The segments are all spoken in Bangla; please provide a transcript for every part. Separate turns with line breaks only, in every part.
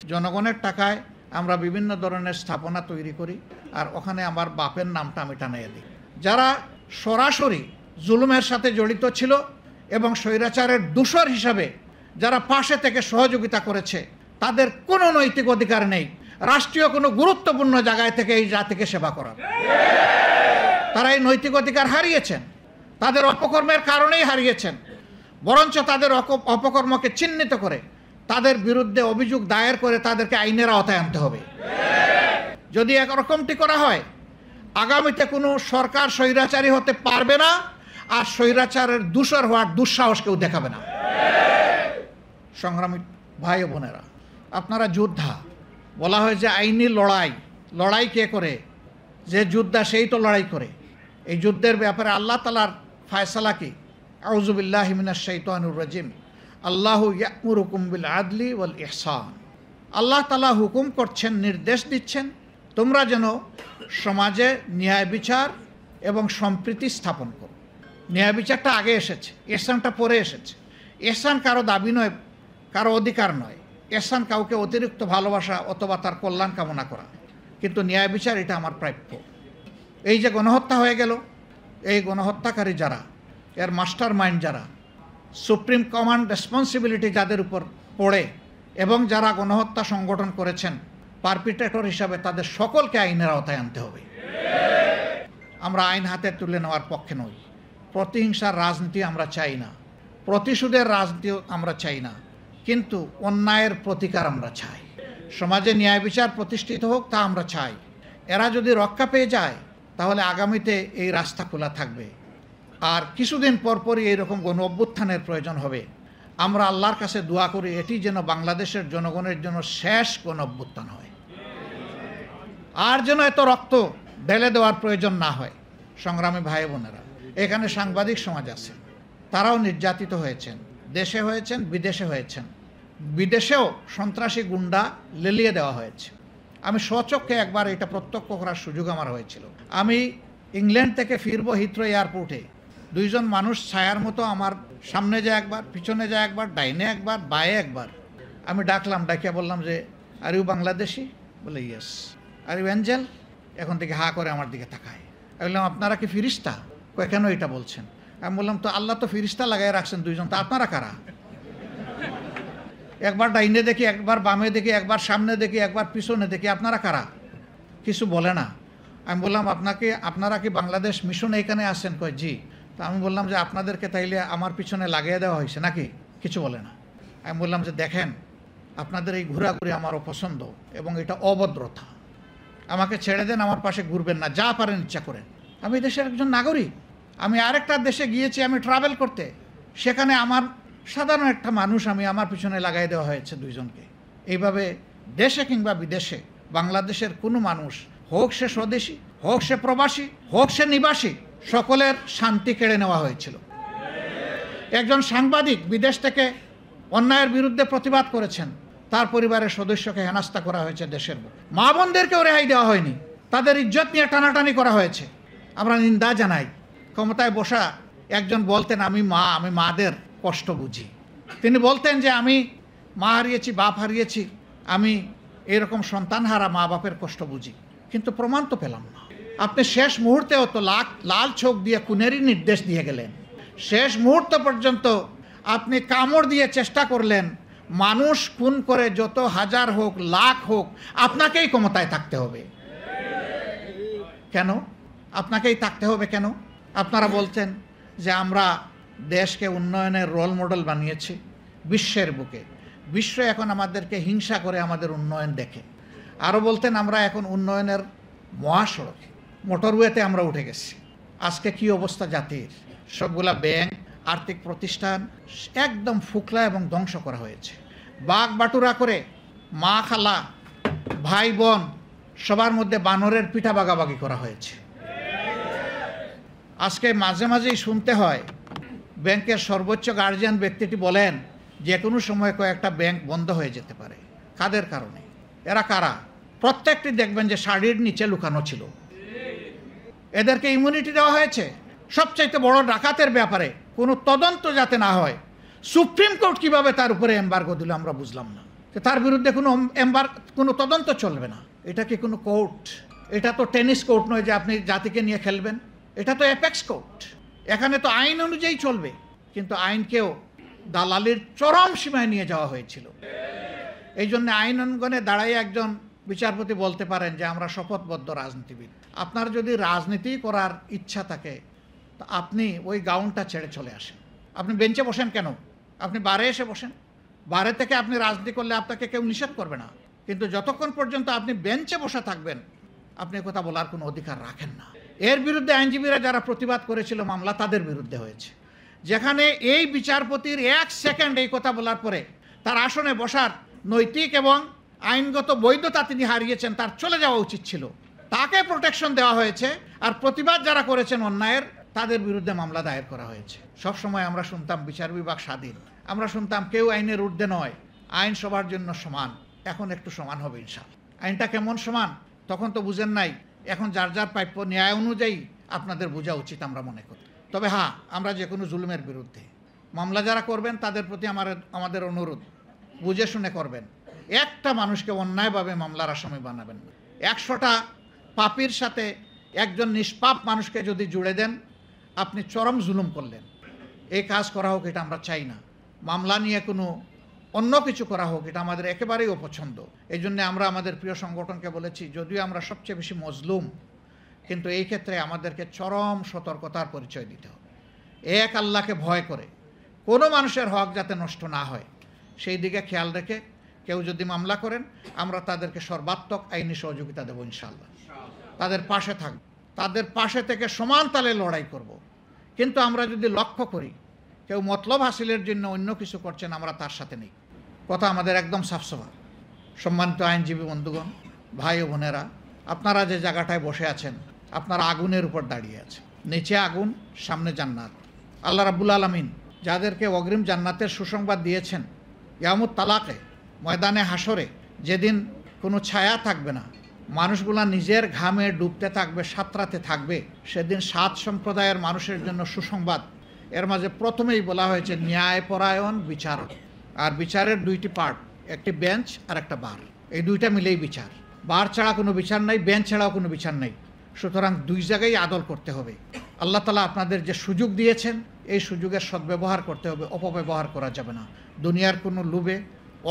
জনগণের টাকায় আমরা বিভিন্ন ধরনের স্থাপনা তৈরি করি, আর ওখানে আমার বাপের নামটা আমি টানাইয়া দিই। যারা সরাসরি জুলুমের সাথে জড়িত ছিল এবং স্বৈরাচারের দূষর হিসাবে যারা পাশে থেকে সহযোগিতা করেছে, তাদের কোনো নৈতিক অধিকার নেই রাষ্ট্রীয় কোনো গুরুত্বপূর্ণ জায়গায় থেকে এই জাতিকে সেবা করার। তারা এই নৈতিক অধিকার হারিয়েছেন, তাদের অপকর্মের কারণেই হারিয়েছেন। বরঞ্চ তাদের অপকর্মকে চিহ্নিত করে তাদের বিরুদ্ধে অভিযোগ দায়ের করে তাদেরকে আইনের আওতায় আনতে হবে। যদি একরকমটি করা হয়, আগামীতে কোনো সরকার স্বৈরাচারী হতে পারবে না, আর স্বৈরাচারের দূষর হওয়ার দুঃসাহস কেউ দেখাবে না। সংগ্রামী ভাই ও বোনেরা, আপনারা যোদ্ধা। বলা হয় যে আইনি লড়াই কে করে? যে যোদ্ধা সেই তো লড়াই করে। এই যুদ্ধের ব্যাপারে আল্লাহ তাআলার ফায়সালা কি? আউযু বিল্লাহি মিনাশ শাইতানির রাজিম। আল্লাহু ইয়া'মুরুকুম বিল আদলি ওয়াল ইহসান। আল্লাহ তাআলা হুকুম করছেন, নির্দেশ দিচ্ছেন, তোমরা যেন সমাজে ন্যায় বিচার এবং সম্প্রীতি স্থাপন করো। ন্যায় বিচারটা আগে এসেছে, ইহসানটা পরে এসেছে। ইহসান কারো দাবি নয়, কারো অধিকার নয়। ইহসান কাউকে অতিরিক্ত ভালোবাসা অথবা তার কল্যাণ কামনা করা, কিন্তু ন্যায় বিচার এটা আমার প্রাপ্য। এই যে গণহত্যা হয়ে গেল, এই গণহত্যাকারী যারা, এর মাস্টার মাইন্ড যারা, সুপ্রিম কমান্ড রেসপন্সিবিলিটি যাদের উপর পড়ে এবং যারা গণহত্যা সংগঠন করেছেন, পারপিট্রেটর হিসাবে তাদের সকলকে আইনের আওতায় আনতে হবে। আমরা আইন হাতে তুলে নেওয়ার পক্ষে নই। প্রতিহিংসার রাজনীতি আমরা চাই না, প্রতিশোধের রাজনীতিও আমরা চাই না, কিন্তু অন্যায়ের প্রতিকার আমরা চাই। সমাজে ন্যায় বিচার প্রতিষ্ঠিত হোক, তা আমরা চাই। এরা যদি রক্ষা পেয়ে যায়, তাহলে আগামীতে এই রাস্তা খোলা থাকবে। আর কিছুদিন পরপরই এইরকম গণ অভ্যুত্থানের প্রয়োজন হবে। আমরা আল্লাহর কাছে দোয়া করি এটি যেন বাংলাদেশের জনগণের জন্য শেষ গণ অভ্যুত্থান হয়, আর যেন এত রক্ত ঢেলে দেওয়ার প্রয়োজন না হয়। সংগ্রামী ভাই বোনেরা, এখানে সাংবাদিক সমাজ আছে, তারাও নির্যাতিত হয়েছেন, দেশে হয়েছেন, বিদেশে হয়েছেন। বিদেশেও সন্ত্রাসী গুন্ডা লেলিয়ে দেওয়া হয়েছে। আমি স্বচক্ষে একবার এটা প্রত্যক্ষ করার সুযোগ আমার হয়েছিল। আমি ইংল্যান্ড থেকে ফিরবো হিথ্রো এয়ারপোর্টে, দুইজন মানুষ ছায়ার মতো আমার সামনে যায় একবার, পিছনে যায় একবার, ডাইনে একবার, বায়ে একবার। আমি ডাকলাম, ডাকিয়া বললাম যে আর ইউ বাংলাদেশি? বলে ইয়েস। Are you Angel? এখন থেকে হা করে আমার দিকে তাকায়। আমি বললাম আপনারা কি ফিরিস্তা? কেন এটা বলছেন? আমি বললাম তো আল্লাহ তো ফিরিস্তা লাগাই রাখছেন দুইজন, তা আপনারা কারা? একবার ডাইনে দেখি, একবার বামে দেখি, একবার সামনে দেখি, একবার পিছনে দেখি, আপনারা কারা? কিছু বলে না। আমি বললাম আপনারা কি বাংলাদেশ মিশনে এখানে আসেন? কয় জি। তো আমি বললাম যে আপনাদেরকে তাইলে আমার পিছনে লাগিয়ে দেওয়া হয়েছে নাকি? কিছু বলে না। আমি বললাম যে দেখেন, আপনাদের এই ঘোরাঘুরি আমার অপছন্দ এবং এটা অভদ্রতা। আমাকে ছেড়ে দেন, আমার পাশে ঘুরবেন না, যা পারেন ইচ্ছা করেন। আমি দেশের একজন নাগরিক। আমি আরেকটা দেশে গিয়েছি আমি ট্রাভেল করতে, সেখানে আমার সাধারণ একটা মানুষ আমার পিছনে লাগাই দেওয়া হয়েছে দুইজনকে। এইভাবে দেশে কিংবা বিদেশে বাংলাদেশের কোনো মানুষ, হোক সে স্বদেশী, হোক সে প্রবাসী, হোক সে নিবাসী, সকলের শান্তি কেড়ে নেওয়া হয়েছিল। একজন সাংবাদিক বিদেশ থেকে অন্যায়ের বিরুদ্ধে প্রতিবাদ করেছেন, তার পরিবারের সদস্যকে হেনস্থা করা হয়েছে দেশের বুকে। মা বোনদেরকেও রেহাই দেওয়া হয়নি, তাদের ইজ্জত নিয়ে টানাটানি করা হয়েছে। আমরা নিন্দা জানাই। ক্ষমতায় বসা একজন বলতেন আমি মাদের কষ্ট বুঝি। তিনি বলতেন যে আমি মা হারিয়েছি, বাপ হারিয়েছি, আমি এরকম সন্তানহারা মা বাপের কষ্ট বুঝি, কিন্তু প্রমাণ তো পেলাম না। আপনি শেষ মুহূর্তেও তো লাল চোখ দিয়ে খুনেরই নির্দেশ দিয়ে গেলেন। শেষ মুহূর্ত পর্যন্ত আপনি কামড় দিয়ে চেষ্টা করলেন। মানুষ খুন করে যত হাজার হোক, লাখ হোক, আপনাকেই ক্ষমতায় থাকতে হবে। কেন আপনাকেই থাকতে হবে? কেন? আপনারা বলতেন যে আমরা দেশকে উন্নয়নের রোল মডেল বানিয়েছি বিশ্বের বুকে। বিশ্ব এখন আমাদেরকে হিংসা করে আমাদের উন্নয়ন দেখে। আরও বলতেন আমরা এখন উন্নয়নের মহাসড়কে, মোটরওয়েতে আমরা উঠে গেছি। আজকে কি অবস্থা জাতির? সবগুলা ব্যাংক, আর্থিক প্রতিষ্ঠান একদম ফুকলা এবং ধ্বংস করা হয়েছে। বাঘ বাটুরা করে মা খালা ভাই বোন সবার মধ্যে বানরের পিঠা বাগাবাগি করা হয়েছে। আজকে মাঝে মাঝেই শুনতে হয় ব্যাংকের সর্বোচ্চ গার্জিয়ান ব্যক্তিটি বলেন যে কোনো সময় কয়েকটা ব্যাংক বন্ধ হয়ে যেতে পারে। কাদের কারণে? এরা কারা? প্রত্যেকটি দেখবেন যে শাড়ির নিচে লুকানো ছিল। এদেরকে ইমিউনিটি দেওয়া হয়েছে। সবচাইতে বড় ডাকাতের ব্যাপারে কোনো তদন্ত যাতে না হয়, সুপ্রিম কোর্ট কিভাবে তার উপরে এমবার্গো দিল আমরা বুঝলাম না। তার বিরুদ্ধে কোনো তদন্ত চলবে না। এটা কি কোনো কোর্ট? এটা তো টেনিস কোর্ট নয় যে আপনি জাতিকে নিয়ে খেলবেন। এটা তো অ্যাপেক্স কোর্ট। এখানে তো আইন অনুযায়ী চলবে, কিন্তু আইনকেও দালালির চরম সীমায় নিয়ে যাওয়া হয়েছিল। এই জন্য আইন অঙ্গনে দাঁড়াই একজন বিচারপতি বলতে পারেন যে আমরা শপথবদ্ধ রাজনীতিবিদ। আপনার যদি রাজনীতি করার ইচ্ছা থাকে তো আপনি ওই গাউনটা ছেড়ে চলে আসেন। আপনি বেঞ্চে বসেন কেন? আপনি বারে এসে বসেন। বারে থেকে আপনি রাজনীতি করলে আপনাকে কেউ নিষেধ করবে না, কিন্তু যতক্ষণ পর্যন্ত আপনি বেঞ্চে বসে থাকবেন আপনি কথা বলার কোনো অধিকার রাখেন না। এর বিরুদ্ধে আইনজীবীরা যারা প্রতিবাদ করেছিল মামলা তাদের বিরুদ্ধে হয়েছে। যেখানে এই বিচারপতির 1 সেকেন্ড এই কথা বলার পরে তার আসনে বসার নৈতিক এবং আইনগত বৈধতা তিনি হারিয়েছেন, তার চলে যাওয়া উচিত ছিল। তাকে প্রোটেকশন দেওয়া হয়েছে, আর প্রতিবাদ যারা করেছেন অন্যায়ের তাদের বিরুদ্ধে মামলা দায়ের করা হয়েছে। সবসময় আমরা শুনতাম বিচার বিভাগ স্বাধীন, আমরা শুনতাম কেউ আইনের ঊর্ধ্বে নয়, আইন সবার জন্য সমান। এখন একটু সমান হবে ইনশাআল্লাহ। আইনটা কেমন সমান তখন তো বুঝেন নাই, এখন যার যার প্রাপ্য ন্যায় অনুযায়ী আপনাদের বোঝা উচিত আমরা মনে করি। তবে হ্যাঁ, আমরা যে কোনো জুলুমের বিরুদ্ধে। মামলা যারা করবেন তাদের প্রতি আমাদের অনুরোধ, বুঝে শুনে করবেন। একটা মানুষকে অন্যায়ভাবে মামলার আসামি বানাবেন না। 100টা পাপীর সাথে একজন নিষ্পাপ মানুষকে যদি জুড়ে দেন আপনি চরম জুলুম করলেন। এই কাজ করা হোক এটা আমরা চাই না। মামলা নিয়ে কোনো অন্য কিছু করা হোক এটা আমাদের একেবারেই অপছন্দ। এই জন্য আমরা আমাদের প্রিয় সংগঠনকে বলেছি, যদিও আমরা সবচেয়ে বেশি মজলুম, কিন্তু এই ক্ষেত্রে আমাদেরকে চরম সতর্কতার পরিচয় দিতে হবে। এক আল্লাহকে ভয় করে কোনো মানুষের হক যাতে নষ্ট না হয় সেই দিকে খেয়াল রেখে কেউ যদি মামলা করেন আমরা তাদেরকে সর্বাত্মক আইনি সহযোগিতা দেবো ইনশাআল্লাহ। তাদের পাশে থাকব, তাদের পাশে থেকে সমান তালে লড়াই করব। কিন্তু আমরা যদি লক্ষ্য করি কেউ মতলব হাসিলের জন্য অন্য কিছু করছেন, আমরা তার সাথে নেই। কথা আমাদের একদম সাফসফা। সম্মানিত আইনজীবী বন্ধুগণ, ভাই ও বোনেরা, আপনারা যে জায়গাটায় বসে আছেন আপনারা আগুনের উপর দাঁড়িয়ে আছেন। নিচে আগুন, সামনে জান্নাত। আল্লাহ রাব্বুল আলামিন যাদেরকে অগ্রিম জান্নাতের সুসংবাদ দিয়েছেন, ইয়ামুত তালাকে, ময়দানে হাসরে, যেদিন কোনো ছায়া থাকবে না, মানুষগুলা নিজের ঘামে ডুবতে থাকবে, সাঁতরাতে থাকবে, সেদিন 7 সম্প্রদায়ের মানুষের জন্য সুসংবাদ। এর মাঝে প্রথমেই বলা হয়েছে ন্যায়পরায়ণ বিচারক। আর বিচারের 2টি পার্ট, একটি বেঞ্চ আর একটা বার। এই 2টা মিলেই বিচার। বার ছাড়া কোনো বিচার নাই, বেঞ্চ ছাড়াও কোনো বিচার নেই। সুতরাং 2 জায়গায় আদল করতে হবে। আল্লাহ তাআলা আপনাদের যে সুযোগ দিয়েছেন এই সুযোগের সদ্ব্যবহার করতে হবে, অপব্যবহার করা যাবে না। দুনিয়ার কোনো লোভে,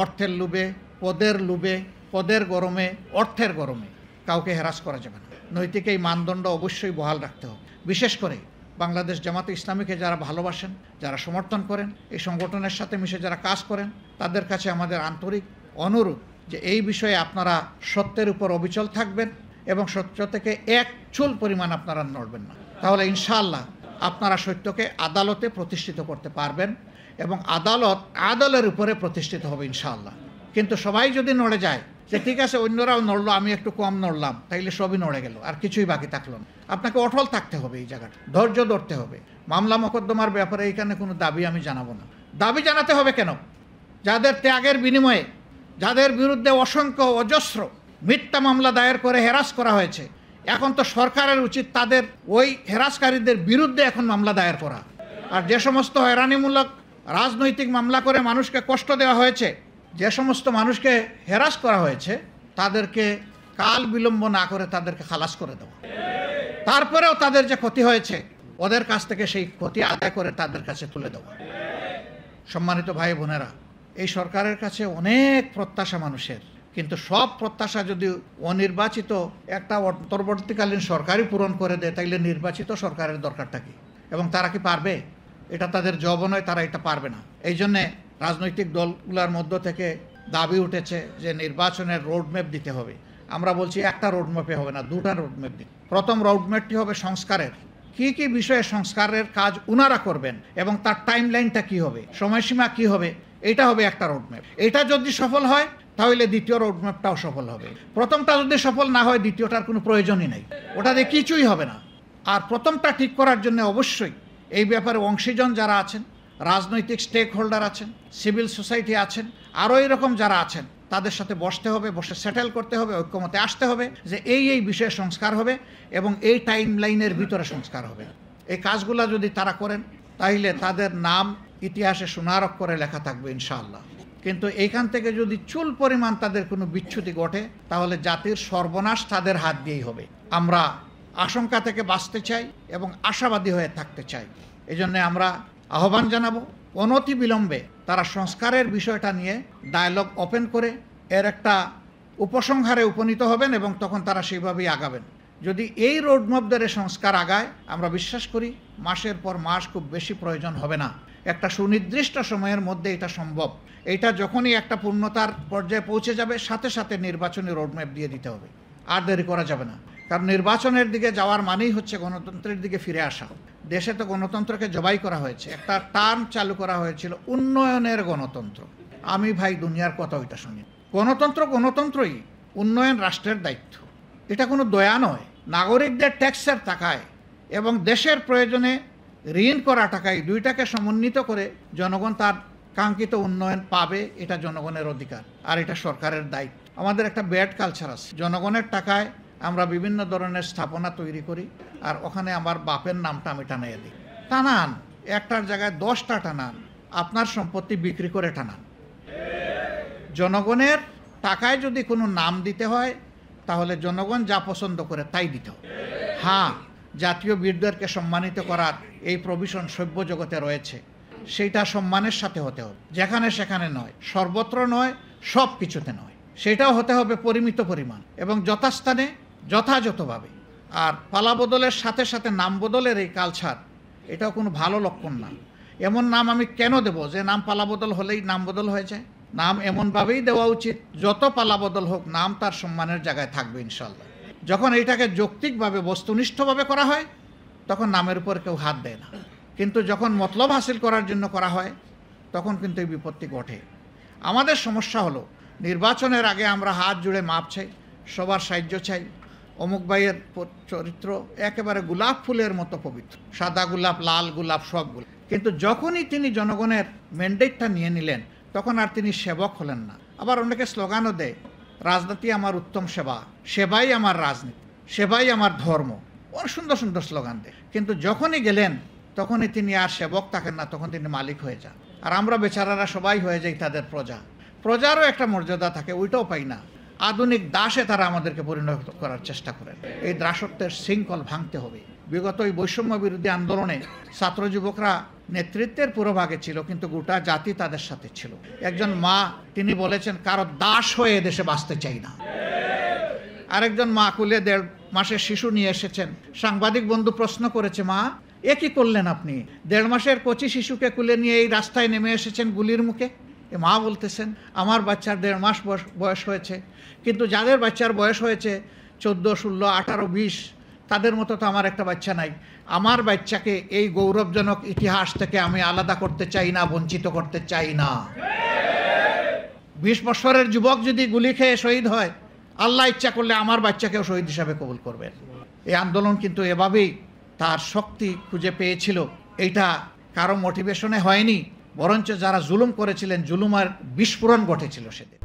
অর্থের লোভে, পদের লোভে, পদের গরমে, অর্থের গরমে কাউকে হ্যারাস করা যাবে না। নৈতিক এই মানদণ্ড অবশ্যই বহাল রাখতে হবে। বিশেষ করে বাংলাদেশ জামাতে ইসলামীকে যারা ভালোবাসেন, যারা সমর্থন করেন, এই সংগঠনের সাথে মিশে যারা কাজ করেন, তাদের কাছে আমাদের আন্তরিক অনুরোধ যে এই বিষয়ে আপনারা সত্যের উপর অবিচল থাকবেন এবং সত্য থেকে এক চুল পরিমাণ আপনারা নড়বেন না। তাহলে ইনশাআল্লাহ আপনারা সত্যকে আদালতে প্রতিষ্ঠিত করতে পারবেন এবং আদালত আদলের উপরে প্রতিষ্ঠিত হবে ইনশাআল্লাহ। কিন্তু সবাই যদি নড়ে যায় যে ঠিক আছে অন্যরাও নড়লো, আমি একটু কম নড়লাম, তাইলে সবই নড়ে গেল, আর কিছুই বাকি থাকলো না। আপনাকে অটল থাকতে হবে, এই জায়গাটা ধৈর্য ধরতে হবে। মামলা মোকদ্দমার ব্যাপারে এখানে কোনো দাবি আমি জানাবো না। দাবি জানাতে হবে কেন? যাদের ত্যাগের বিনিময়ে, যাদের বিরুদ্ধে অসংখ্য অজস্র মিথ্যা মামলা দায়ের করে হ্যারাস করা হয়েছে, এখন তো সরকারের উচিত তাদের ওই হ্যারাসকারীদের বিরুদ্ধে এখন মামলা দায়ের করা। আর যে সমস্ত হয়রানিমূলক রাজনৈতিক মামলা করে মানুষকে কষ্ট দেওয়া হয়েছে, যে সমস্ত মানুষকে হ্যারাস করা হয়েছে, তাদেরকে কাল বিলম্ব না করে তাদেরকে খালাস করে দেওয়া। তারপরেও তাদের যে ক্ষতি হয়েছে ওদের কাছ থেকে সেই ক্ষতি আদায় করে তাদের কাছে তুলে দেওয়া। সম্মানিত ভাই বোনেরা, এই সরকারের কাছে অনেক প্রত্যাশা মানুষের, কিন্তু সব প্রত্যাশা যদি অনির্বাচিত একটা অন্তর্বর্তীকালীন সরকারই পূরণ করে দেয়, তাইলে নির্বাচিত সরকারের দরকারটা কি? এবং তারা কি পারবে? এটা তাদের জব নয়, তারা এটা পারবে না। এই জন্যে রাজনৈতিক দলগুলোর মধ্য থেকে দাবি উঠেছে যে নির্বাচনের রোডম্যাপ দিতে হবে। আমরা বলছি একটা রোডম্যাপে হবে না, 2টা রোডম্যাপ দিন। প্রথম রোডম্যাপটি হবে সংস্কারের। কি কি বিষয়ে সংস্কারের কাজ উনারা করবেন এবং তার টাইম লাইনটা কী হবে, সময়সীমা কী হবে, এটা হবে একটা রোডম্যাপ। এটা যদি সফল হয় তাহলে দ্বিতীয় রোডম্যাপটাও সফল হবে। প্রথমটা যদি সফল না হয় দ্বিতীয়টার কোনো প্রয়োজনই নেই, ওটা দিয়ে কিছুই হবে না। আর প্রথমটা ঠিক করার জন্য অবশ্যই এই ব্যাপারে অংশীজন যারা আছেন, রাজনৈতিক স্টেক হোল্ডার আছেন, সিভিল সোসাইটি আছেন, আরও এরকম যারা আছেন, তাদের সাথে বসতে হবে, বসে সেটেল করতে হবে, ঐক্যমতে আসতে হবে যে এই বিষয়ে সংস্কার হবে এবং এই টাইম লাইনের ভিতরে সংস্কার হবে। এই কাজগুলো যদি তারা করেন তাহলে তাদের নাম ইতিহাসে সোনার অক্ষরে লেখা থাকবে ইনশাআল্লাহ। কিন্তু এইখান থেকে যদি চুল পরিমাণ তাদের কোনো বিচ্যুতি ঘটে তাহলে জাতির সর্বনাশ তাদের হাত দিয়েই হবে। আমরা আশঙ্কা থেকে বাঁচতে চাই এবং আশাবাদী হয়ে থাকতে চাই। এজন্য আমরা আহ্বান জানাবো অনতিবিলম্বে তারা সংস্কারের বিষয়টা নিয়ে ডায়ালগ ওপেন করে এর একটা উপসংহারে উপনীত হবেন এবং তখন তারা সেইভাবেই আগাবেন। যদি এই রোডম্যাপ ধরে সংস্কার আগায় আমরা বিশ্বাস করি মাসের পর মাস খুব বেশি প্রয়োজন হবে না, একটা সুনির্দিষ্ট সময়ের মধ্যে এটা সম্ভব। এটা যখনই একটা পূর্ণতার পর্যায়ে পৌঁছে যাবে সাথে সাথে নির্বাচনী রোডম্যাপ দিয়ে দিতে হবে, আর দেরি করা যাবে না। কারণ নির্বাচনের দিকে যাওয়ার মানেই হচ্ছে গণতন্ত্রের দিকে ফিরে আসা। দেশে তো গণতন্ত্রকে জবাই করা হয়েছে, একটা টার্ম চালু করা হয়েছিল উন্নয়নের গণতন্ত্র। আমি ভাই দুনিয়ার কথা ওইটা শুনি। গণতন্ত্রই, উন্নয়ন রাষ্ট্রের দায়িত্ব, এটা কোনো দয়া নয়। নাগরিকদের ট্যাক্সের টাকায় এবং দেশের প্রয়োজনে ঋণ করা টাকায় দুইটাকে সমন্বিত করে জনগণ তার কাঙ্ক্ষিত উন্নয়ন পাবে, এটা জনগণের অধিকার আর এটা সরকারের দায়িত্ব। আমাদের একটা ব্যাড কালচার আছে, জনগণের টাকায় আমরা বিভিন্ন ধরনের স্থাপনা তৈরি করি আর ওখানে আমার বাপের নামটা আমি টানাইয়া দিই। টানান, একটার জায়গায় 10টা টানান, আপনার সম্পত্তি বিক্রি করে টানান। জনগণের টাকায় যদি কোনো নাম দিতে হয় তাহলে জনগণ যা পছন্দ করে তাই দিতে হবে। হ্যাঁ, জাতীয় বীরদেরকে সম্মানিত করার এই প্রভিশন সভ্য জগতে রয়েছে, সেইটা সম্মানের সাথে হতে হবে, যেখানে সেখানে নয়, সর্বত্র নয়, সব কিছুতে নয়। সেটাও হতে হবে পরিমিত পরিমাণ এবং যথাস্থানে যথাযথভাবে। আর পালা বদলের সাথে সাথে নাম বদলের এই কালচার, এটাও কোনো ভালো লক্ষণ না। এমন নাম আমি কেন দেব যে নাম পালা বদল হলেই নাম বদল হয়ে যায়? নাম এমনভাবেই দেওয়া উচিত যত পালা বদল হোক নাম তার সম্মানের জায়গায় থাকবে ইনশাল্লাহ। যখন এইটাকে যৌক্তিকভাবে বস্তুনিষ্ঠভাবে করা হয় তখন নামের উপর কেউ হাত দেয় না, কিন্তু যখন মতলব হাসিল করার জন্য করা হয় তখন কিন্তু এই বিপত্তি ঘটে। আমাদের সমস্যা হলো নির্বাচনের আগে আমরা হাত জুড়ে মাপ চাই, সবার সাহায্য চাই। অমুক ভাইয়ের চরিত্র একেবারে গোলাপ ফুলের মতো পবিত্র, সাদা গোলাপ, লাল গোলাপ, সবগুলো। কিন্তু যখনই তিনি জনগণের ম্যান্ডেটটা নিয়ে নিলেন তখন আর তিনি সেবক হলেন না। আবার অনেকে স্লোগানও দেয়, রাজনীতি আমার উত্তম সেবা, সেবাই আমার রাজনীতি, সেবাই আমার ধর্ম। অনেক সুন্দর সুন্দর স্লোগান দেয়, কিন্তু যখনই গেলেন তখনই তিনি আর সেবক থাকেন না, তখন তিনি মালিক হয়ে যান। আর আমরা বেচারারা সবাই হয়ে যাই তাদের প্রজা। প্রজারও একটা মর্যাদা থাকে, ওইটাও পাই না। আধুনিক দাসে তারা আমাদেরকে পরিণত করার চেষ্টা করেন। এই দাসত্বের শৃঙ্খল ভাঙতে হবে। বিগত এই বৈষম্য বিরোধী আন্দোলনে ছাত্র যুবকরা নেতৃত্বের পুরোভাগে ছিল, কিন্তু গোটা জাতি তাদের সাথে ছিল। একজন মা তিনি বলেছেন, কারো দাস হয়ে দেশে বাঁচতে চাই না। আরেকজন মা কুলে 1.5 মাসের শিশু নিয়ে এসেছেন। সাংবাদিক বন্ধু প্রশ্ন করেছে, মা এ কি করলেন আপনি? 1.5 মাসের কচি শিশুকে কুলে নিয়ে এই রাস্তায় নেমে এসেছেন গুলির মুখে। এ মা বলতেছেন, আমার বাচ্চার 1.5 মাস বয়স হয়েছে, কিন্তু যাদের বাচ্চার বয়স হয়েছে 14, 16, 18, 20, তাদের মতো তো আমার একটা বাচ্চা নাই। আমার বাচ্চাকে এই গৌরবজনক ইতিহাস থেকে আমি আলাদা করতে চাই না, বঞ্চিত করতে চাই না। 20 বছরের যুবক যদি গুলি খেয়ে শহীদ হয়, আল্লাহ ইচ্ছা করলে আমার বাচ্চাকেও শহীদ হিসাবে কবুল করবেন। এই আন্দোলন কিন্তু এভাবেই তার শক্তি খুঁজে পেয়েছিল। এইটা কারো মোটিভেশনে হয়নি, বরঞ্চ যারা জুলুম করেছিলেন জুলুমের বিস্ফোরণ ঘটেছিল সেদিন।